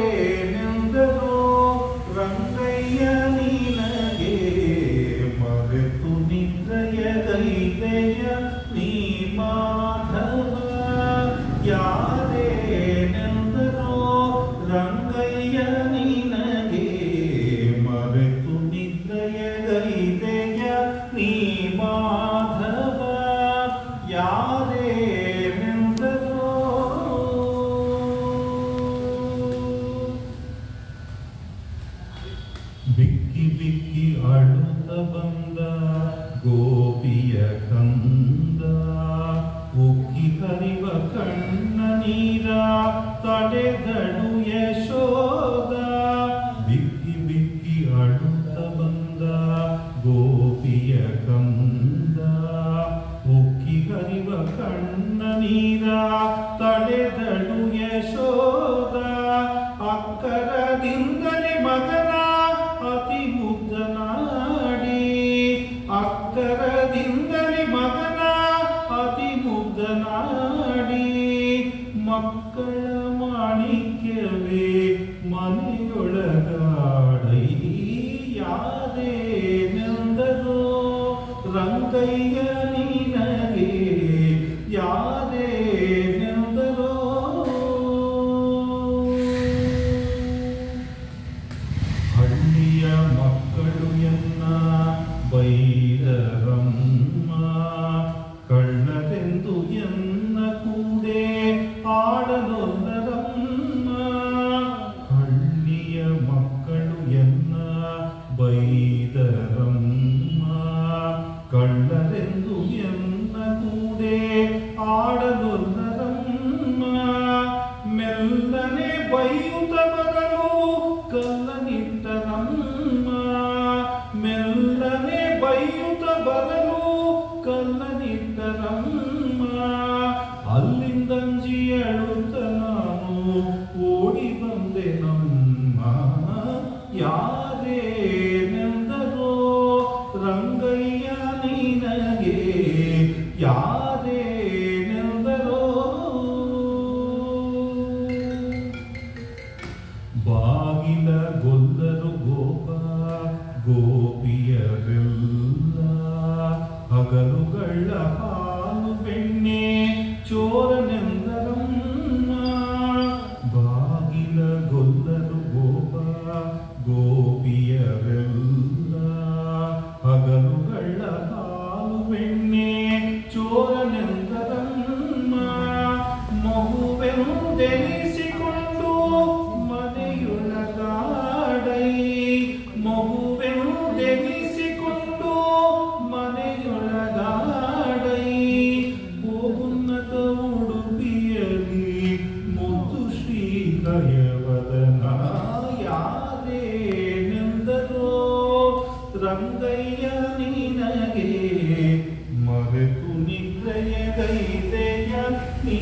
ಏನೆಂದರೋ ರಂಗಯ್ಯ ನಿನಗೆ ಮರೆತು ನಿದ್ರೆಯದೈದೆಯ ನೀ ಮಾಧವ. ಯಾರೇನೆಂದರೋ ರಂಗಯ್ಯ ನಿನಗೆ ಮರೆತು ನಿದ್ರೆಯದೈದೆಯ ನೀ ಮಾಧವ. ಯಾರೇನೆಂದರೋ ಬಿಕ್ಕಿ ಬಿಕ್ಕಿ ಅಳುತ್ತ ಬಂದ ಗೋಪಿಯ ಕಂದ, ಉಕ್ಕಿ ಹರಿವ ಕಣ್ಣ ನೀರ ತಡೆದಳು ಯಶೋದ. ಬಿಕ್ಕಿ ಬಿಕ್ಕಿ ಅಳುತ್ತ ಬಂದ ಗೋಪಿಯ ಕಂದ, ಉಕ್ಕಿ ಹರಿವ ಕಣ್ಣ ನೀರ ತಡೆದಳು ಯಶೋದ. ಅಕ್ಕರದಿಂದಲೇ ಮಗನ ಅತಿ ಮುಗ್ಧನಾಡಿ, ಅಕ್ಕರದಿಂದಲೇ ಮಗನ ಅತಿ ಮುಗ್ಧನಾಡಿ. ಮಕ್ಕಳ ಮಾಣಿಕ್ಯವೇ ಮನೆಯೊಳಗಾಡೈ. ಯಾರೇನೆಂದರೋ ರಂಗಯ್ಯ ನಿನಗೆ ಯಾರೇನೆಂದರೋ. ಹಳ್ಳಿಯ ಮಕ್ಕಳು ಎನ್ನ ಬೈರರಮ್ಮ, ಕಳ್ಳರೆಂದು ಎನ್ನ ಕೂಡೆ ಆಡಲೊಲ್ಲರಮ್ಮ. ಹಳ್ಳಿಯ ಮಕ್ಕಳು ಎನ್ನ ಬೈದರಮ್ಮ, ಕಳ್ಳರೆಂದು ಎನ್ನ ಕೂಡೆ ಆಡಲೊಲ್ಲರಮ್ಮ. ಮೆಲ್ಲನೆ ಬೈಯುತ್ತ ಬರಲು ಕಲ್ಲನಿಟ್ಟರಮ್ಮ, ಮೆಲ್ಲನೆ ಬೈಯುತ್ತ ಬರಲು ಕಲ್ಲನಿಟ್ಟರಮ್ಮ. ಅಲ್ಲಿಂದಂಜಿ ಅಳುತ್ತ ನಾನು ಓಡಿ ಬಂದೆ ನಮ್ಮ. ಯಾರೇನೆಂದರೋ ರಂಗಯ್ಯ ನಿನಗೆ ಯಾರೇನೆಂದರೋ. ಬಾಗಿಲ ಗೊಲ್ಲರು ಗೋಪ ಗೋಪಿಯರೆಲ್ಲ, ಹಗಲುಗಳ ಹಾಲು ಬೆಣ್ಣೆ ಚೋರನೆಂದರಮ್ಮ. ಬಾಗಿಲ ಗೊಲ್ಲರು ಗೋಪ ಗೋಪಿಯರೆಲ್ಲ, ಹಗಲುಗಳ ಹಾಲು ಬೆಣ್ಣೆ ಚೋರನೆಂದರಮ್ಮ. ಮಗುವೆಂದೆನಿಸಿಕೊಂಡು ಮನೆಯೊಳಗಾಡೈ, ಮಗುವೆಂದೆನಿಸಿಕೊಂಡು ಮನೆಯೊಳಗಾಡೈ. ಹೋಗುನ್ನತ ಉಡುಪಿಯಲಿ ಮುದ್ದು ಶ್ರೀಕಯವದನ. ಯಾರೇನೆಂದರೋ ರಂಗಯ್ಯ ನಿನಗೆ ಮರೆತು ನಿದ್ರೆಯದೈದೆಯ ನೀ